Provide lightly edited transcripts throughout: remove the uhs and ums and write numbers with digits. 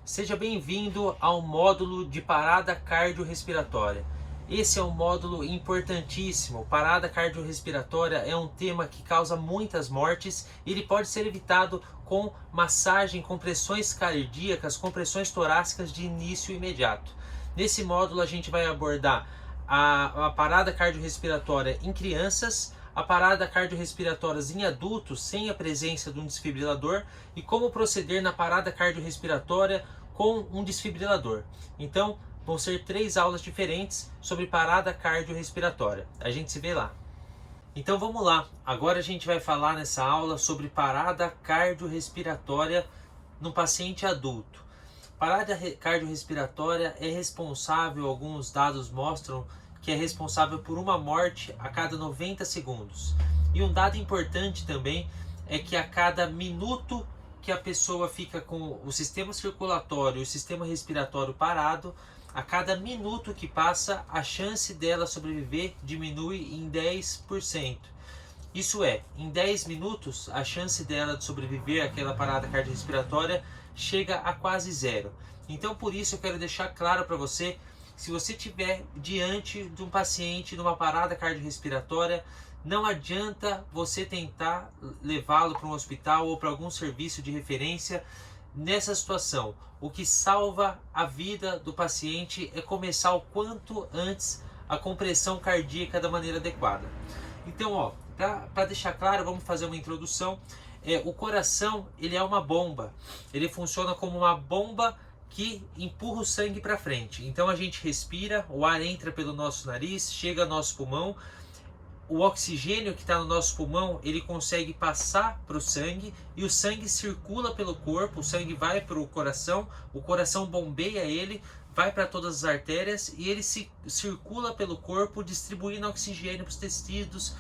Seja bem-vindo ao módulo de parada cardiorrespiratória. Esse é um módulo importantíssimo. Parada cardiorrespiratória é um tema que causa muitas mortes e ele pode ser evitado com massagem, compressões cardíacas, compressões torácicas de início imediato. Nesse módulo a gente vai abordar a parada cardiorrespiratória em crianças, a parada cardiorrespiratória em adultos sem a presença de um desfibrilador e como proceder na parada cardiorrespiratória com um desfibrilador. Então, vão ser 3 aulas diferentes sobre parada cardiorrespiratória. A gente se vê lá. Então vamos lá. Agora a gente vai falar nessa aula sobre parada cardiorrespiratória no paciente adulto. Parada cardiorrespiratória é responsável, alguns dados mostram que é responsável por uma morte a cada 90 segundos. E um dado importante também é que a cada minuto que a pessoa fica com o sistema circulatório e o sistema respiratório parado, a cada minuto que passa, a chance dela sobreviver diminui em 10%. Isso é, em 10 minutos, a chance dela de sobreviver àquela parada cardiorrespiratória chega a quase zero. Então, por isso, eu quero deixar claro para você, se você estiver diante de um paciente numa parada cardiorrespiratória, não adianta você tentar levá-lo para um hospital ou para algum serviço de referência nessa situação. O que salva a vida do paciente é começar o quanto antes a compressão cardíaca da maneira adequada. Então, para deixar claro, vamos fazer uma introdução. O coração, ele é uma bomba. Ele funciona como uma bomba que empurra o sangue para frente. Então a gente respira, o ar entra pelo nosso nariz, chega ao nosso pulmão. O oxigênio que está no nosso pulmão, ele consegue passar para o sangue e o sangue circula pelo corpo, o sangue vai para o coração bombeia ele, vai para todas as artérias e ele circula pelo corpo, distribuindo oxigênio para os tecidos,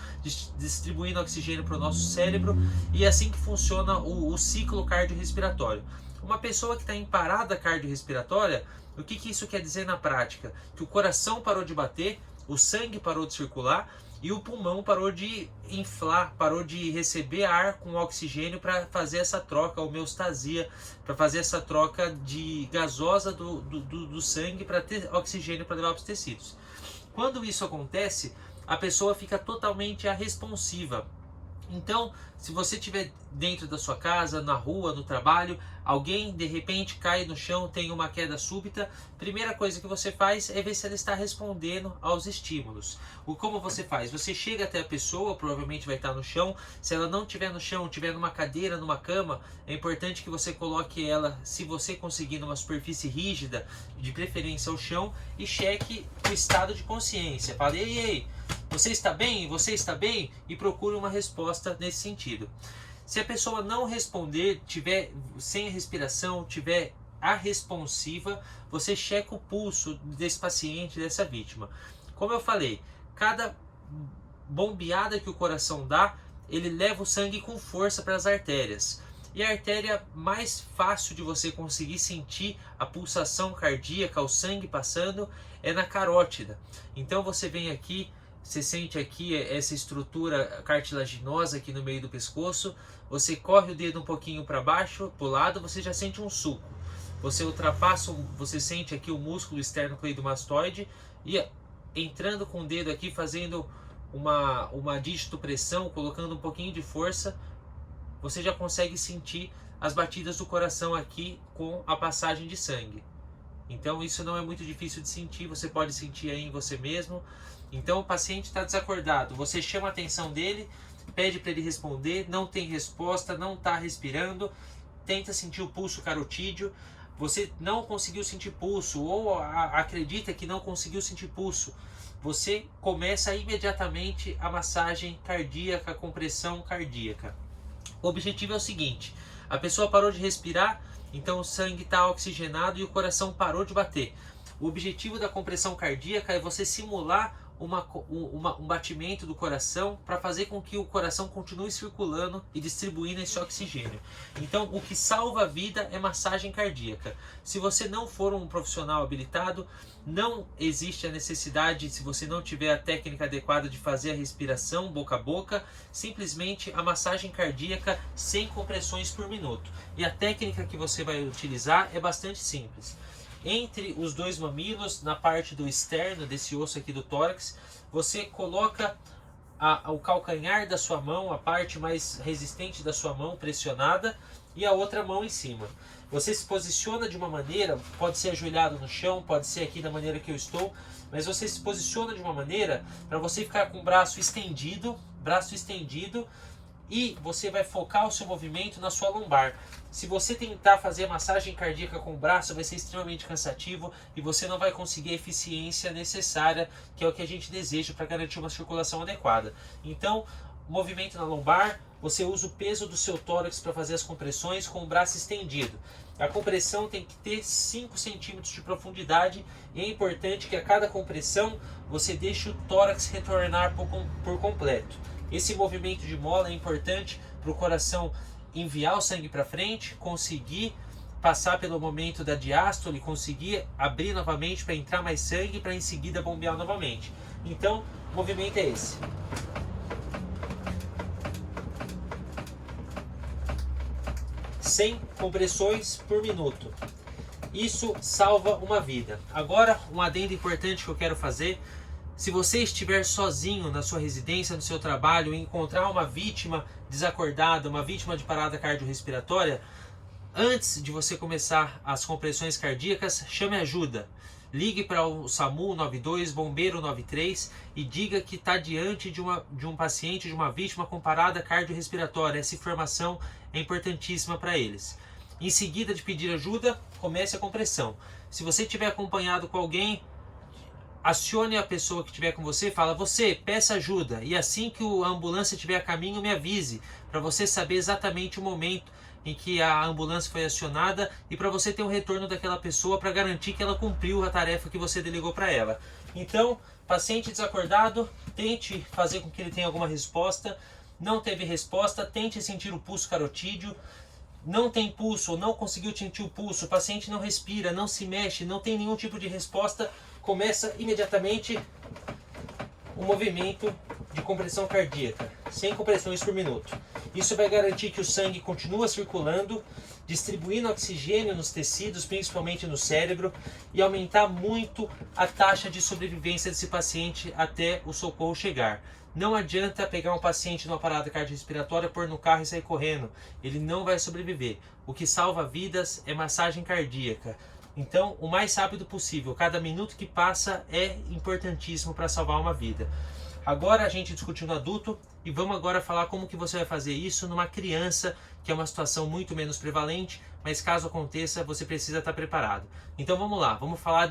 distribuindo oxigênio para o nosso cérebro, e é assim que funciona o ciclo cardiorrespiratório. Uma pessoa que está em parada cardiorrespiratória, o que isso quer dizer na prática? Que o coração parou de bater, o sangue parou de circular e o pulmão parou de inflar, parou de receber ar com oxigênio para fazer essa troca, a homeostasia, para fazer essa troca de gasosa do sangue para ter oxigênio para levar para os tecidos. Quando isso acontece, a pessoa fica totalmente responsiva. Então, se você estiver dentro da sua casa, na rua, no trabalho, alguém de repente cai no chão, tem uma queda súbita, primeira coisa que você faz é ver se ela está respondendo aos estímulos. Como você faz? Você chega até a pessoa, provavelmente vai estar no chão. Se ela não estiver no chão, estiver numa cadeira, numa cama, é importante que você coloque ela, se você conseguir, numa superfície rígida, de preferência ao chão, e cheque o estado de consciência. Fale, ei, você está bem? Você está bem? E procure uma resposta nesse sentido. Se a pessoa não responder, tiver sem respiração, tiver responsiva, você checa o pulso desse paciente, dessa vítima. Como eu falei, cada bombeada que o coração dá, ele leva o sangue com força para as artérias. E a artéria mais fácil de você conseguir sentir a pulsação cardíaca, o sangue passando, é na carótida. Então você vem aqui, você sente aqui essa estrutura cartilaginosa aqui no meio do pescoço, você corre o dedo um pouquinho para baixo, para o lado, você já sente um sulco. Você ultrapassa, você sente aqui o músculo esternocleidomastoide e entrando com o dedo aqui, fazendo uma digitopressão, colocando um pouquinho de força, você já consegue sentir as batidas do coração aqui com a passagem de sangue. Então isso não é muito difícil de sentir, você pode sentir aí em você mesmo. Então o paciente está desacordado, você chama a atenção dele, pede para ele responder, não tem resposta, não está respirando, tenta sentir o pulso carotídeo, você não conseguiu sentir pulso ou acredita que não conseguiu sentir pulso, você começa imediatamente a massagem cardíaca, a compressão cardíaca. O objetivo é o seguinte, a pessoa parou de respirar, então o sangue está oxigenado e o coração parou de bater. O objetivo da compressão cardíaca é você simular um batimento do coração para fazer com que o coração continue circulando e distribuindo esse oxigênio. Então, o que salva a vida é massagem cardíaca. Se você não for um profissional habilitado, não existe a necessidade, se você não tiver a técnica adequada, de fazer a respiração boca a boca, simplesmente a massagem cardíaca sem compressões por minuto. E a técnica que você vai utilizar é bastante simples. Entre os dois mamilos, na parte do externo desse osso aqui do tórax, você coloca o calcanhar da sua mão, a parte mais resistente da sua mão pressionada, e a outra mão em cima. Você se posiciona de uma maneira, pode ser ajoelhado no chão, pode ser aqui da maneira que eu estou, mas você se posiciona de uma maneira para você ficar com o braço estendido, e você vai focar o seu movimento na sua lombar. Se você tentar fazer a massagem cardíaca com o braço, vai ser extremamente cansativo e você não vai conseguir a eficiência necessária, que é o que a gente deseja para garantir uma circulação adequada. Então, movimento na lombar, você usa o peso do seu tórax para fazer as compressões com o braço estendido. A compressão tem que ter 5 centímetros de profundidade e é importante que a cada compressão você deixe o tórax retornar por completo. Esse movimento de mola é importante para o coração enviar o sangue para frente, conseguir passar pelo momento da diástole, conseguir abrir novamente para entrar mais sangue, para em seguida bombear novamente. Então, o movimento é esse. Sem compressões por minuto. Isso salva uma vida. Agora, um adendo importante que eu quero fazer. Se você estiver sozinho na sua residência, no seu trabalho, e encontrar uma vítima desacordada, uma vítima de parada cardiorrespiratória, antes de você começar as compressões cardíacas, chame ajuda. Ligue para o SAMU 92, Bombeiro 93 e diga que está diante de um paciente, de uma vítima com parada cardiorrespiratória. Essa informação é importantíssima para eles. Em seguida de pedir ajuda, comece a compressão. Se você estiver acompanhado com alguém, acione a pessoa que estiver com você, fala: você, peça ajuda, e assim que a ambulância estiver a caminho, me avise, para você saber exatamente o momento em que a ambulância foi acionada e para você ter um retorno daquela pessoa para garantir que ela cumpriu a tarefa que você delegou para ela. Então, paciente desacordado, tente fazer com que ele tenha alguma resposta. Não teve resposta, tente sentir o pulso carotídeo. Não tem pulso ou não conseguiu sentir o pulso, o paciente não respira, não se mexe, não tem nenhum tipo de resposta, começa imediatamente o movimento de compressão cardíaca, 100 compressões por minuto. Isso vai garantir que o sangue continua circulando, distribuindo oxigênio nos tecidos, principalmente no cérebro, e aumentar muito a taxa de sobrevivência desse paciente até o socorro chegar. Não adianta pegar um paciente numa parada cardiorrespiratória, pôr no carro e sair correndo. Ele não vai sobreviver. O que salva vidas é massagem cardíaca. Então, o mais rápido possível. Cada minuto que passa é importantíssimo para salvar uma vida. Agora a gente discutiu no adulto e vamos agora falar como que você vai fazer isso numa criança, que é uma situação muito menos prevalente, mas caso aconteça, você precisa estar preparado. Então vamos lá, vamos falar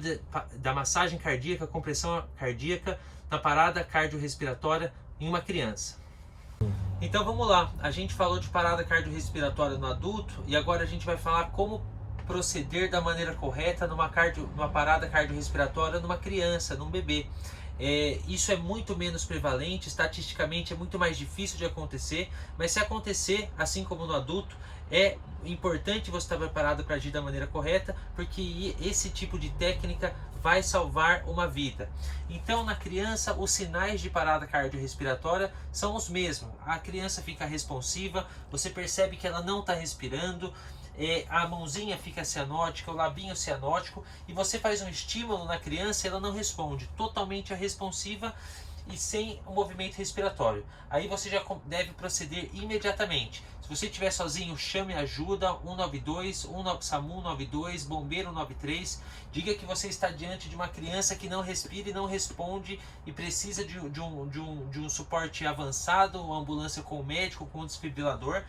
da massagem cardíaca, compressão cardíaca na parada cardiorrespiratória em uma criança. Então vamos lá, a gente falou de parada cardiorrespiratória no adulto e agora a gente vai falar como proceder da maneira correta numa parada cardiorrespiratória numa criança, num bebê. Isso é muito menos prevalente, estatisticamente é muito mais difícil de acontecer, mas se acontecer, assim como no adulto, é importante você estar preparado para agir da maneira correta, porque esse tipo de técnica vai salvar uma vida. Então, na criança, os sinais de parada cardiorrespiratória são os mesmos. A criança fica responsiva, você percebe que ela não está respirando, a mãozinha fica cianótica, o labinho cianótico, e você faz um estímulo na criança e ela não responde, totalmente responsiva e sem o movimento respiratório. Aí você já deve proceder imediatamente. Se você estiver sozinho, chame ajuda, 192, SAMU 92, Bombeiro 93. Diga que você está diante de uma criança que não respira e não responde e precisa de um suporte avançado, uma ambulância com o médico, com o desfibrilador.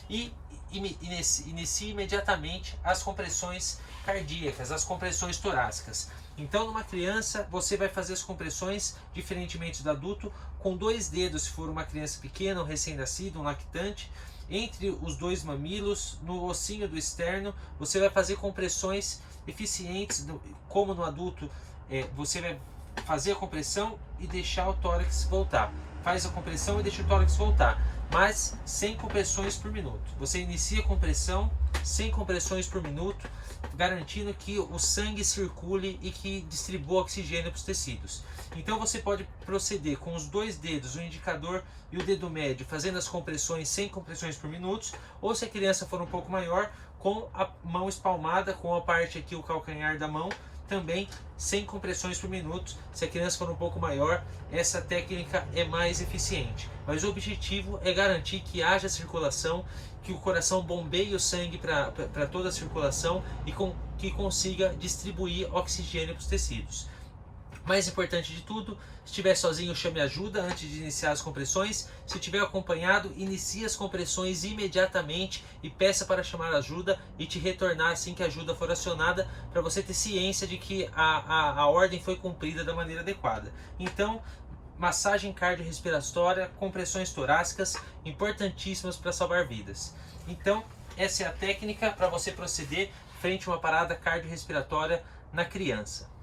E inicie imediatamente as compressões cardíacas, as compressões torácicas. Então, numa criança, você vai fazer as compressões, diferentemente do adulto, com 2 dedos, se for uma criança pequena, um recém-nascido, um lactante, entre os 2 mamilos, no ossinho do externo, você vai fazer compressões eficientes, como no adulto, você vai fazer a compressão e deixar o tórax voltar. Faz a compressão e deixa o tórax voltar, mas sem compressões por minuto. Você inicia a compressão sem compressões por minuto, garantindo que o sangue circule e que distribua oxigênio para os tecidos. Então você pode proceder com os dois dedos, o indicador e o dedo médio, fazendo as compressões sem compressões por minuto, ou se a criança for um pouco maior, com a mão espalmada, com a parte aqui, o calcanhar da mão, também sem compressões por minuto. Se a criança for um pouco maior, essa técnica é mais eficiente. Mas o objetivo é garantir que haja circulação, que o coração bombeie o sangue para toda a circulação e que consiga distribuir oxigênio para os tecidos. Mais importante de tudo, se estiver sozinho, chame ajuda antes de iniciar as compressões. Se estiver acompanhado, inicie as compressões imediatamente e peça para chamar ajuda e te retornar assim que a ajuda for acionada, para você ter ciência de que a ordem foi cumprida da maneira adequada. Então, massagem cardiorrespiratória, compressões torácicas, importantíssimas para salvar vidas. Então, essa é a técnica para você proceder frente a uma parada cardiorrespiratória na criança.